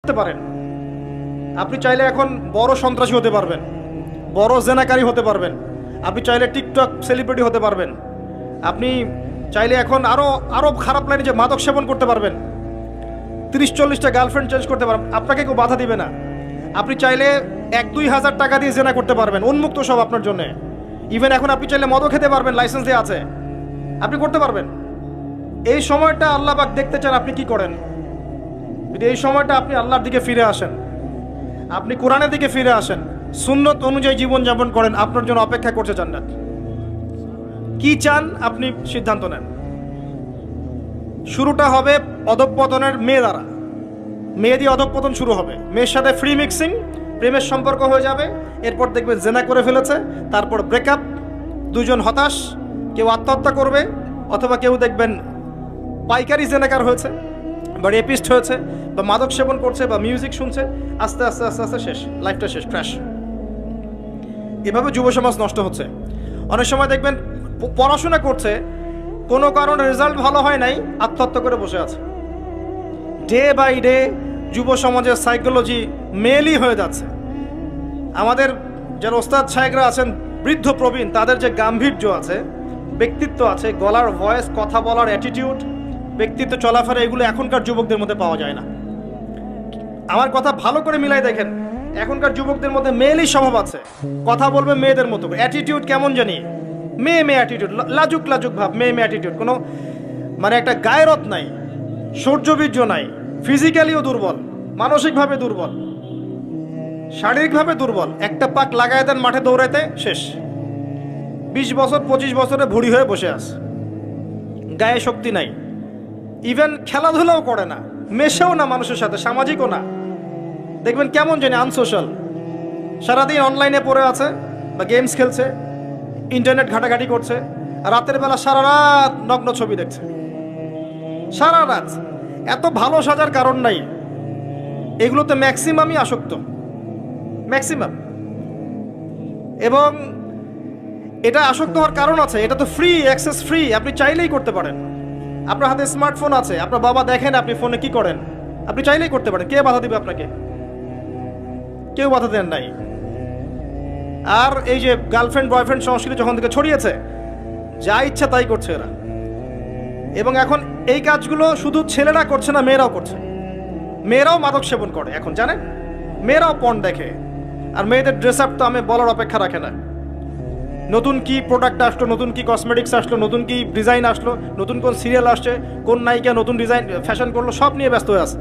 করতে পারেন। আপনি চাইলে এখন বড় সন্ত্রাসী হতে পারবেন, বড় জেনাকারী হতে পারবেন, আপনি চাইলে টিকটক সেলিব্রিটি হতে পারবেন, আপনি চাইলে এখন আরও খারাপ লাইনে যে মাদক সেবন করতে পারবেন, 30-40টা গার্লফ্রেন্ড চেঞ্জ করতে পারবেন, আপনাকে কেউ বাধা দিবে না। আপনি চাইলে 1-2 হাজার টাকা দিয়ে জেনা করতে পারবেন, উন্মুক্ত সব আপনার জন্য। ইভেন এখন আপনি চাইলে মদও খেতে পারবেন, লাইসেন্স দিয়ে আছে, আপনি করতে পারবেন। এই সময়টা আল্লাহ পাক দেখতে চান আপনি কি করেন। যদি এই সময়টা আপনি আল্লাহর দিকে ফিরে আসেন, আপনি কোরআনের দিকে ফিরে আসেন, সুন্নত অনুযায়ী জীবনযাপন করেন, আপনার জন্য অপেক্ষা করছে জান্নাত। কি চান আপনি সিদ্ধান্ত নেন। শুরুটা হবে অধঃপতনের মেয়ে দ্বারা, মেয়ে দিয়ে অধঃপতন শুরু হবে। মেয়ের সাথে ফ্রি মিক্সিং, প্রেমের সম্পর্ক হয়ে যাবে, এরপর দেখবেন জেনা করে ফেলেছে, তারপর ব্রেকআপ, দুজন হতাশ, কেউ আত্মহত্যা করবে, অথবা কেউ দেখবেন পাইকারি জেনাকার হয়েছে বা রেপিস্ট হয়েছে বা মাদক সেবন করছে বা মিউজিক শুনছে, আস্তে আস্তে আস্তে আস্তে শেষ, লাইফটা শেষ, ক্র্যাশ। এভাবে যুব সমাজ নষ্ট হচ্ছে। অনেক সময় দেখবেন পড়াশোনা করছে, কোনো কারণে রেজাল্ট ভালো হয় নাই, আত্মহত্যা করে বসে আছে। ডে বাই ডে যুব সমাজের সাইকোলজি মেলই হয়ে যাচ্ছে। আমাদের যারা ওস্তাদ সাহেবরা আছেন, বৃদ্ধ প্রবীণ, তাদের যে গাম্ভীর্য আছে, ব্যক্তিত্ব আছে, গলার ভয়েস, কথা বলার অ্যাটিটিউড, ব্যক্তিত্ব, চলাফেরা, এগুলো এখনকার যুবকদের মধ্যে পাওয়া যায় না। আমার কথা ভালো করে মিলাই দেখেন, এখনকার যুবকদের মধ্যে মেয়েলি স্বভাব আছে, কথা বলবে মেয়েদের মতো, অ্যাটিটিউড কেমন জানি মেয়ে অ্যাটিটিউড, লাজুক লাজুক ভাব, মেয়ে অ্যাটিটিউড, কোনো মানে একটা গায়রত নাই, শৌর্যবীর্য নাই, ফিজিক্যালিও দুর্বল, মানসিকভাবে দুর্বল, শারীরিকভাবে দুর্বল। একটা পাক লাগায় দেন মাঠে দৌড়াইতে, শেষ। 20 বছর 25 বছরে ভুড়ি হয়ে বসে আছে, গায়ে শক্তি নাই, ইভেন খেলাধুলাও করে না, মেশেও না মানুষের সাথে, সামাজিকও না। দেখবেন কেমন জানি আনসোশ্যাল, সারাদিন অনলাইনে পড়ে আছে বা গেমস খেলছে, ইন্টারনেট ঘাটাঘাটি করছে, আর রাতের বেলা সারা রাত নগ্ন ছবি দেখছে, সারা রাত। এত ভালো সাজার কারণ নাই, এগুলোতে ম্যাক্সিমামই আসক্ত, ম্যাক্সিমাম। এবং এটা আসক্ত হওয়ার কারণ আছে, এটা তো ফ্রি, অ্যাক্সেস ফ্রি, আপনি চাইলেই করতে পারেন। আপনার হাতে স্মার্টফোন আছে, আপনার বাবা দেখেন আপনি ফোনে কি করেন, আপনি চাইলেই করতে পারেন। কে বাধা দিবে আপনাকে? কেউ বাধা দেন নাই। আর এই যে গার্লফ্রেন্ড বয়ফ্রেন্ড সংস্কৃতি যখন থেকে ছড়িয়েছে, যা ইচ্ছা তাই করছে এরা। এবং এখন এই কাজগুলো শুধু ছেলেরা করছে না, মেয়েরাও করছে। মেয়েরাও মাদক সেবন করে এখন, জানেন? মেয়েরাও পর্ন দেখে। আর মেয়েদের ড্রেস আপ তো আমি বলার অপেক্ষা রাখে না। নতুন কি প্রোডাক্ট আসলো, নতুন কি কসমেটিক্স আসলো, নতুন কি ডিজাইন আসলো, নতুন কোন সিরিয়াল আসছে, কোন নায়িকা নতুন ডিজাইন ফ্যাশন করলো, সব নিয়ে ব্যস্ত হয়ে আছে।